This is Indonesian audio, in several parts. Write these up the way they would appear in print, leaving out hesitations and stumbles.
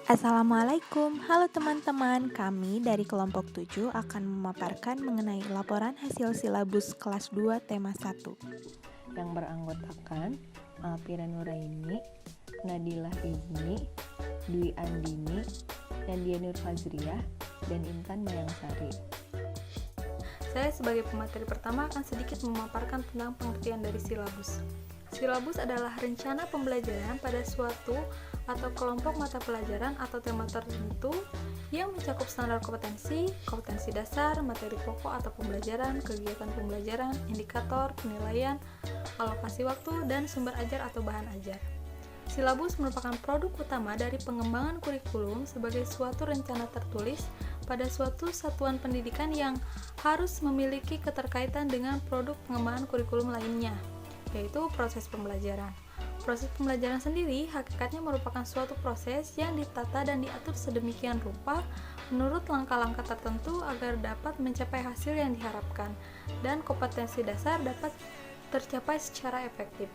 Assalamualaikum, halo teman-teman. Kami dari kelompok 7 akan memaparkan mengenai laporan hasil silabus kelas 2 tema 1. Yang beranggotakan Alpira Nuraini, Nadilah Izni, Dwi Andini, Nadia Nur Fazriah, dan Intan Mayangsari. Saya sebagai pemateri pertama akan sedikit memaparkan tentang pengertian dari silabus. Silabus adalah rencana pembelajaran pada suatu atau kelompok mata pelajaran atau tema tertentu yang mencakup standar kompetensi, kompetensi dasar, materi pokok atau pembelajaran, kegiatan pembelajaran, indikator, penilaian, alokasi waktu, dan sumber ajar atau bahan ajar. Silabus merupakan produk utama dari pengembangan kurikulum sebagai suatu rencana tertulis pada suatu satuan pendidikan yang harus memiliki keterkaitan dengan produk pengembangan kurikulum lainnya, yaitu proses pembelajaran. Proses pembelajaran sendiri hakikatnya merupakan suatu proses yang ditata dan diatur sedemikian rupa menurut langkah-langkah tertentu agar dapat mencapai hasil yang diharapkan dan kompetensi dasar dapat tercapai secara efektif.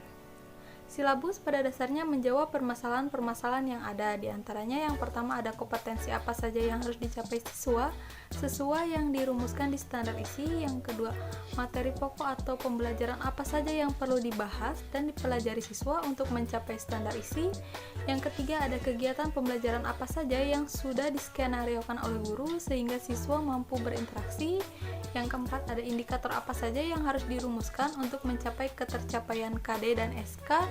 Silabus pada dasarnya menjawab permasalahan-permasalahan yang ada. Di antaranya yang pertama ada kompetensi apa saja yang harus dicapai siswa sesuai yang dirumuskan di standar isi. Yang kedua, materi pokok atau pembelajaran apa saja yang perlu dibahas dan dipelajari siswa untuk mencapai standar isi. Yang ketiga, ada kegiatan pembelajaran apa saja yang sudah diskenariokan oleh guru sehingga siswa mampu berinteraksi. Yang keempat, ada indikator apa saja yang harus dirumuskan untuk mencapai ketercapaian KD dan SK.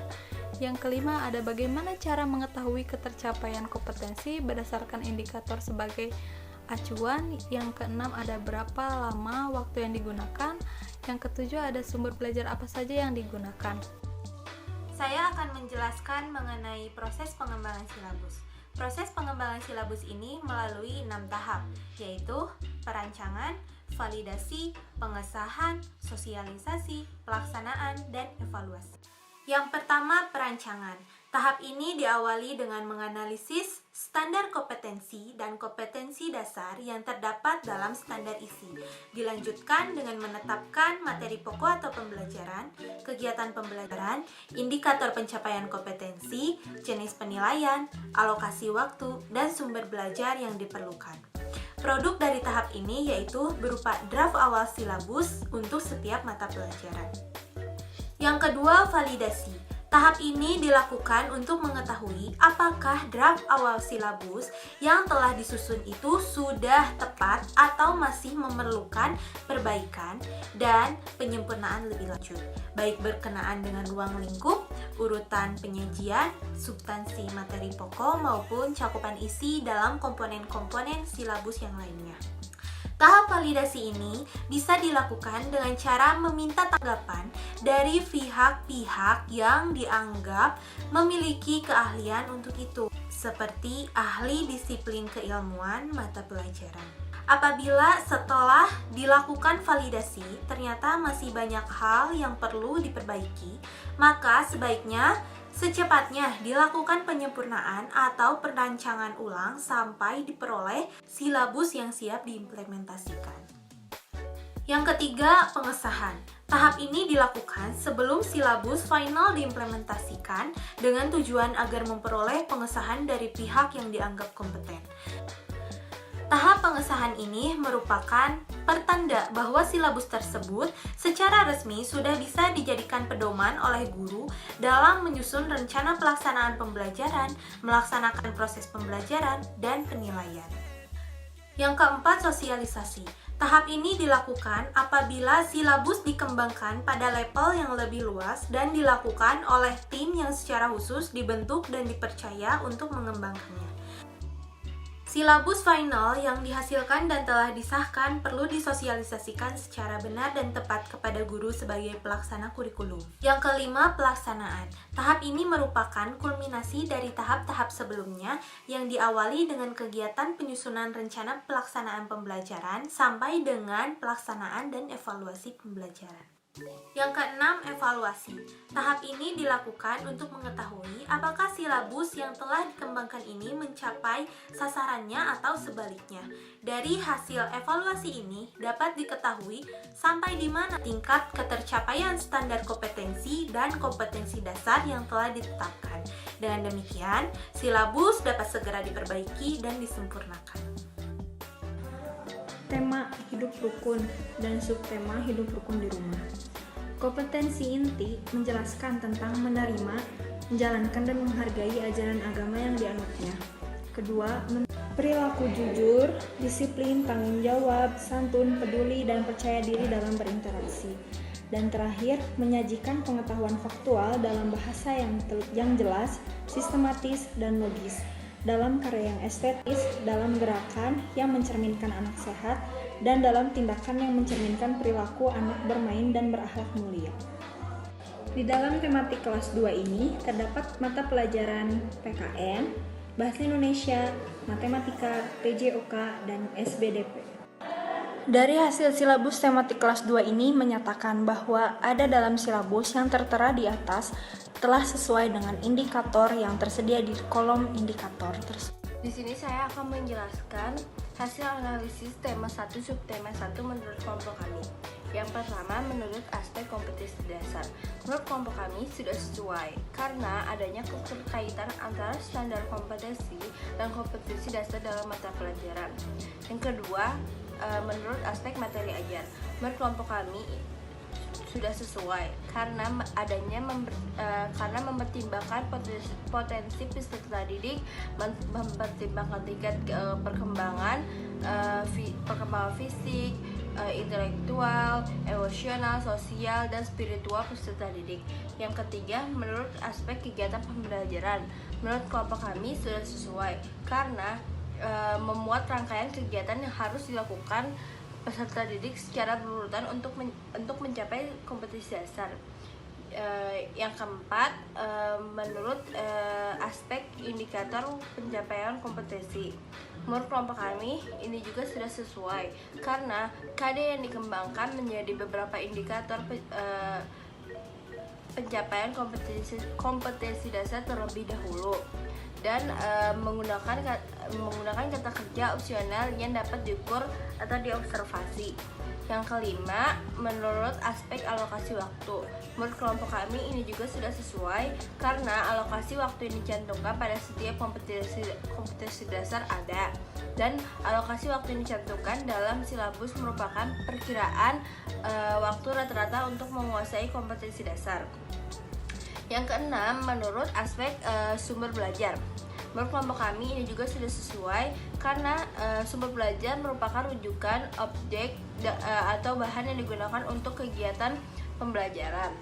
Yang kelima, ada bagaimana cara mengetahui ketercapaian kompetensi berdasarkan indikator sebagai acuan. Yang keenam, ada berapa lama waktu yang digunakan. Yang ketujuh, ada sumber belajar apa saja yang digunakan. Saya akan menjelaskan mengenai proses pengembangan silabus. Proses pengembangan silabus ini melalui 6 tahap, yaitu perancangan, validasi, pengesahan, sosialisasi, pelaksanaan, dan evaluasi. Yang pertama, perancangan. Tahap ini diawali dengan menganalisis standar kompetensi dan kompetensi dasar yang terdapat dalam standar isi. Dilanjutkan dengan menetapkan materi pokok atau pembelajaran, kegiatan pembelajaran, indikator pencapaian kompetensi, jenis penilaian, alokasi waktu, dan sumber belajar yang diperlukan. Produk dari tahap ini yaitu berupa draft awal silabus untuk setiap mata pelajaran. Yang kedua, validasi. Tahap ini dilakukan untuk mengetahui apakah draft awal silabus yang telah disusun itu sudah tepat atau masih memerlukan perbaikan dan penyempurnaan lebih lanjut, baik berkenaan dengan ruang lingkup, urutan penyajian, substansi materi pokok maupun cakupan isi dalam komponen-komponen silabus yang lainnya. Tahap validasi ini bisa dilakukan dengan cara meminta tanggapan dari pihak-pihak yang dianggap memiliki keahlian untuk itu, seperti ahli disiplin keilmuan mata pelajaran. Apabila setelah dilakukan validasi ternyata masih banyak hal yang perlu diperbaiki, maka sebaiknya secepatnya dilakukan penyempurnaan atau perancangan ulang sampai diperoleh silabus yang siap diimplementasikan. Yang ketiga, pengesahan. Tahap ini dilakukan sebelum silabus final diimplementasikan dengan tujuan agar memperoleh pengesahan dari pihak yang dianggap kompeten. Tahap pengesahan ini merupakan pertanda bahwa silabus tersebut secara resmi sudah bisa dijadikan pedoman oleh guru dalam menyusun rencana pelaksanaan pembelajaran, melaksanakan proses pembelajaran, dan penilaian. Yang keempat, sosialisasi. Tahap ini dilakukan apabila silabus dikembangkan pada level yang lebih luas dan dilakukan oleh tim yang secara khusus dibentuk dan dipercaya untuk mengembangkannya. Silabus final yang dihasilkan dan telah disahkan perlu disosialisasikan secara benar dan tepat kepada guru sebagai pelaksana kurikulum. Yang kelima, pelaksanaan. Tahap ini merupakan kulminasi dari tahap-tahap sebelumnya yang diawali dengan kegiatan penyusunan rencana pelaksanaan pembelajaran sampai dengan pelaksanaan dan evaluasi pembelajaran. Yang keenam, evaluasi. Tahap ini dilakukan untuk mengetahui apakah silabus yang telah dikembangkan ini mencapai sasarannya atau sebaliknya. Dari hasil evaluasi ini dapat diketahui sampai di mana tingkat ketercapaian standar kompetensi dan kompetensi dasar yang telah ditetapkan. Dengan demikian, silabus dapat segera diperbaiki dan disempurnakan. Tema hidup rukun dan subtema hidup rukun di rumah. Kompetensi inti menjelaskan tentang menerima, menjalankan dan menghargai ajaran agama yang dianutnya. Kedua, perilaku jujur, disiplin, tanggung jawab, santun, peduli, dan percaya diri dalam berinteraksi. Dan terakhir, menyajikan pengetahuan faktual dalam bahasa yang jelas, sistematis, dan logis, dalam karya yang estetis, dalam gerakan yang mencerminkan anak sehat, dan dalam tindakan yang mencerminkan perilaku anak bermain dan berakhlak mulia. Di dalam tematik kelas 2 ini terdapat mata pelajaran PKN, Bahasa Indonesia, Matematika, PJOK, dan SBDP. Dari hasil silabus tematik kelas 2 ini menyatakan bahwa ada dalam silabus yang tertera di atas telah sesuai dengan indikator yang tersedia di kolom indikator tersebut. Di sini saya akan menjelaskan hasil analisis tema 1 subtema 1 menurut kelompok kami. Yang pertama, menurut aspek kompetensi dasar. Menurut kelompok kami sudah sesuai karena adanya keterkaitan antara standar kompetensi dan kompetensi dasar dalam mata pelajaran. Yang kedua, menurut aspek materi ajar. Menurut kelompok kami sudah sesuai karena karena mempertimbangkan potensi peserta didik, mempertimbangkan tingkat perkembangan fisik, intelektual, emosional, sosial, dan spiritual peserta didik. Yang ketiga, menurut aspek kegiatan pembelajaran. Menurut kelompok kami sudah sesuai karena memuat rangkaian kegiatan yang harus dilakukan peserta didik secara berurutan untuk mencapai kompetensi dasar. Yang keempat, menurut aspek indikator pencapaian kompetensi. Menurut kelompok kami, ini juga sudah sesuai karena KD yang dikembangkan menjadi beberapa indikator pencapaian kompetensi dasar terlebih dahulu dan menggunakan kata kerja opsional yang dapat diukur atau diobservasi. Yang kelima, menurut aspek alokasi waktu. Menurut kelompok kami ini juga sudah sesuai karena alokasi waktu yang dicantumkan pada setiap kompetensi dasar ada, dan alokasi waktu yang dicantumkan dalam silabus merupakan perkiraan waktu rata-rata untuk menguasai kompetensi dasar. Yang keenam, menurut aspek sumber belajar. Menurut kelompok kami ini juga sudah sesuai karena sumber belajar merupakan rujukan objek atau bahan yang digunakan untuk kegiatan pembelajaran,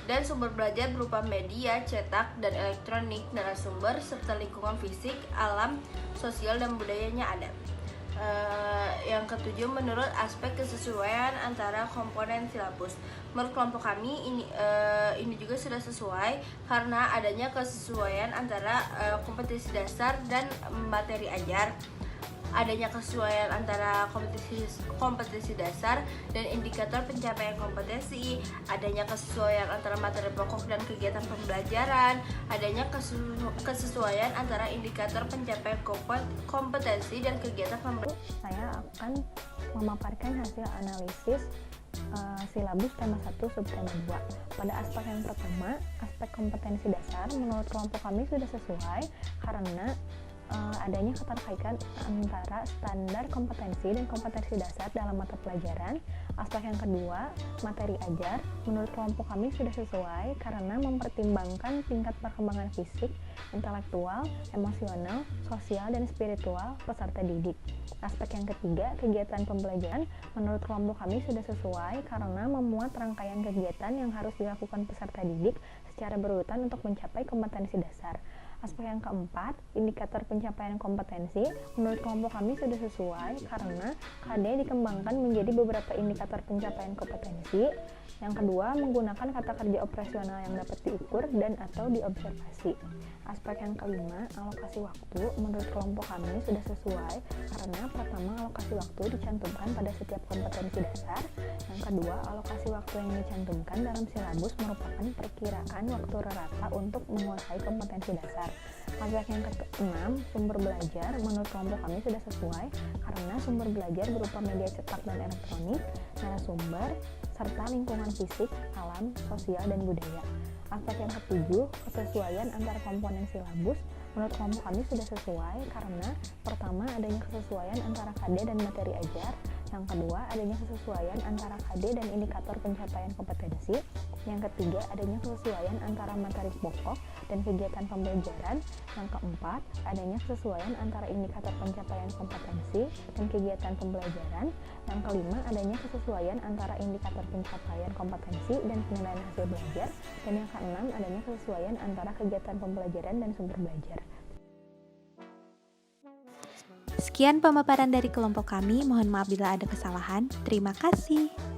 dan sumber belajar berupa media cetak dan elektronik, narasumber, serta lingkungan fisik, alam, sosial, dan budayanya ada. Yang ketujuh, menurut aspek kesesuaian antara komponen silabus. Menurut kelompok kami ini juga sudah sesuai karena adanya kesesuaian antara kompetensi dasar dan materi ajar, adanya kesesuaian antara kompetensi dasar dan indikator pencapaian kompetensi, adanya kesesuaian antara materi pokok dan kegiatan pembelajaran, adanya kesesuaian antara indikator pencapaian kompetensi dan kegiatan pembelajaran. Saya akan memaparkan hasil analisis silabus tema 1 subtema 2. Pada aspek yang pertama, aspek kompetensi dasar, menurut kelompok kami sudah sesuai karena adanya keterkaitan antara standar kompetensi dan kompetensi dasar dalam mata pelajaran. Aspek yang kedua, materi ajar, menurut kelompok kami sudah sesuai karena mempertimbangkan tingkat perkembangan fisik, intelektual, emosional, sosial, dan spiritual peserta didik. Aspek yang ketiga, kegiatan pembelajaran, menurut kelompok kami sudah sesuai karena memuat rangkaian kegiatan yang harus dilakukan peserta didik secara berurutan untuk mencapai kompetensi dasar. Aspek yang keempat, indikator pencapaian kompetensi, menurut kelompok kami sudah sesuai karena KD dikembangkan menjadi beberapa indikator pencapaian kompetensi. Yang kedua, menggunakan kata kerja operasional yang dapat diukur dan atau diobservasi. Aspek yang kelima, alokasi waktu menurut kelompok kami sudah sesuai karena pertama, alokasi waktu dicantumkan pada setiap kompetensi dasar. Yang kedua, alokasi waktu yang dicantumkan dalam silabus merupakan perkiraan waktu rata untuk menguasai kompetensi dasar. Aspek yang keenam, sumber belajar menurut kelompok kami sudah sesuai karena sumber belajar berupa media cetak dan elektronik, narasumber, serta lingkungan fisik, alam, sosial, dan budaya. Aspek yang ketujuh, kesesuaian antara komponen silabus menurut kelompok kami sudah sesuai karena pertama, adanya kesesuaian antara KD dan materi ajar. Yang kedua, adanya kesesuaian antara KD dan indikator pencapaian kompetensi. Yang ketiga, adanya kesesuaian antara materi pokok dan kegiatan pembelajaran. Yang keempat, adanya kesesuaian antara indikator pencapaian kompetensi dan kegiatan pembelajaran. Yang kelima, adanya kesesuaian antara indikator pencapaian kompetensi dan penilaian hasil belajar. Dan yang keenam, adanya kesesuaian antara kegiatan pembelajaran dan sumber belajar. Sekian pemaparan dari kelompok kami. Mohon maaf bila ada kesalahan. Terima kasih.